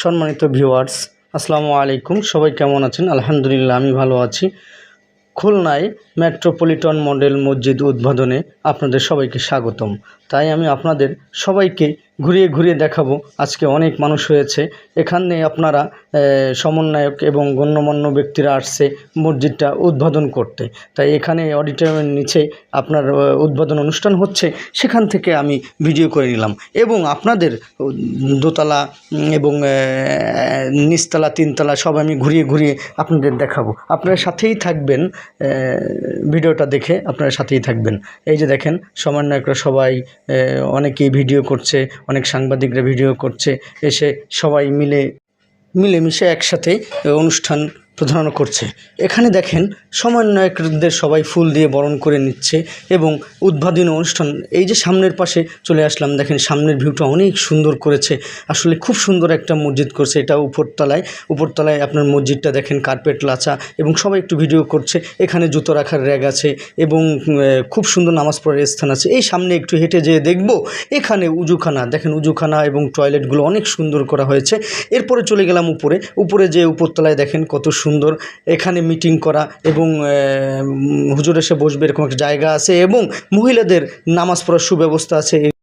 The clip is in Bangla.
সম্মানিত ভিউয়ার্স, আসসালামু আলাইকুম। সবাই কেমন আছেন? আলহামদুলিল্লাহ, আমি ভালো আছি। খুলনায় মেট্রোপলিটন মডেল মসজিদ উদ্বোধনে আপনাদের সবাইকে স্বাগতম। তাই আমি আপনাদের সবাইকে ঘুরিয়ে ঘুরিয়ে দেখাবো। আজকে অনেক মানুষ হয়েছে এখানে, আপনারা সমন্বয়ক এবং গণ্যমান্য ব্যক্তিরা আসছে মসজিদটা উদ্বোধন করতে। তাই এখানে অডিটোরিয়ামের নিচে আপনার উদ্বোধন অনুষ্ঠান হচ্ছে, সেখান থেকে আমি ভিডিও করে নিলাম এবং আপনাদের দোতলা এবং নিচতলা তিনতলা সব আমি ঘুরিয়ে ঘুরিয়ে আপনাদের দেখাবো। আপনারা সাথেই থাকবেন, ভিডিওটা দেখে আপনারা সাথেই থাকবেন। এই যে দেখেন, সমন্বয়করা সবাই অনেকেই ভিডিও করছে, অনেক সাংবাদিকরা ভিডিও করছে, এসে সবাই মিলেমিশে একসাথে অনুষ্ঠান প্রধান করছে। এখানে দেখেন সমন্বয়কদের সবাই ফুল দিয়ে বরণ করে নিচ্ছে এবং উদ্বোধনী অনুষ্ঠান। এই যে সামনের পাশে চলে আসলাম, দেখেন সামনের ভিউটা অনেক সুন্দর করেছে। আসলে খুব সুন্দর একটা মসজিদ করছে। এটা উপরতলায় আপনার মসজিদটা দেখেন কার্পেট লাচা এবং সবাই একটু ভিডিও করছে। এখানে জুতো রাখার র্যাক আছে এবং খুব সুন্দর নামাজ পড়ার স্থান আছে। এই সামনে একটু হেঁটে যেয়ে দেখব, এখানে উজুখানা দেখেন, উজুখানা এবং টয়লেটগুলো অনেক সুন্দর করা হয়েছে। এরপরে চলে গেলাম উপরে যে উপরতলায় দেখেন কত সুন্দর, এখানে মিটিং করা এবং হুজুর এসে বসবে এরকম একটা জায়গা আছে এবং মহিলাদের নামাজ পড়ার সুব্যবস্থা আছে।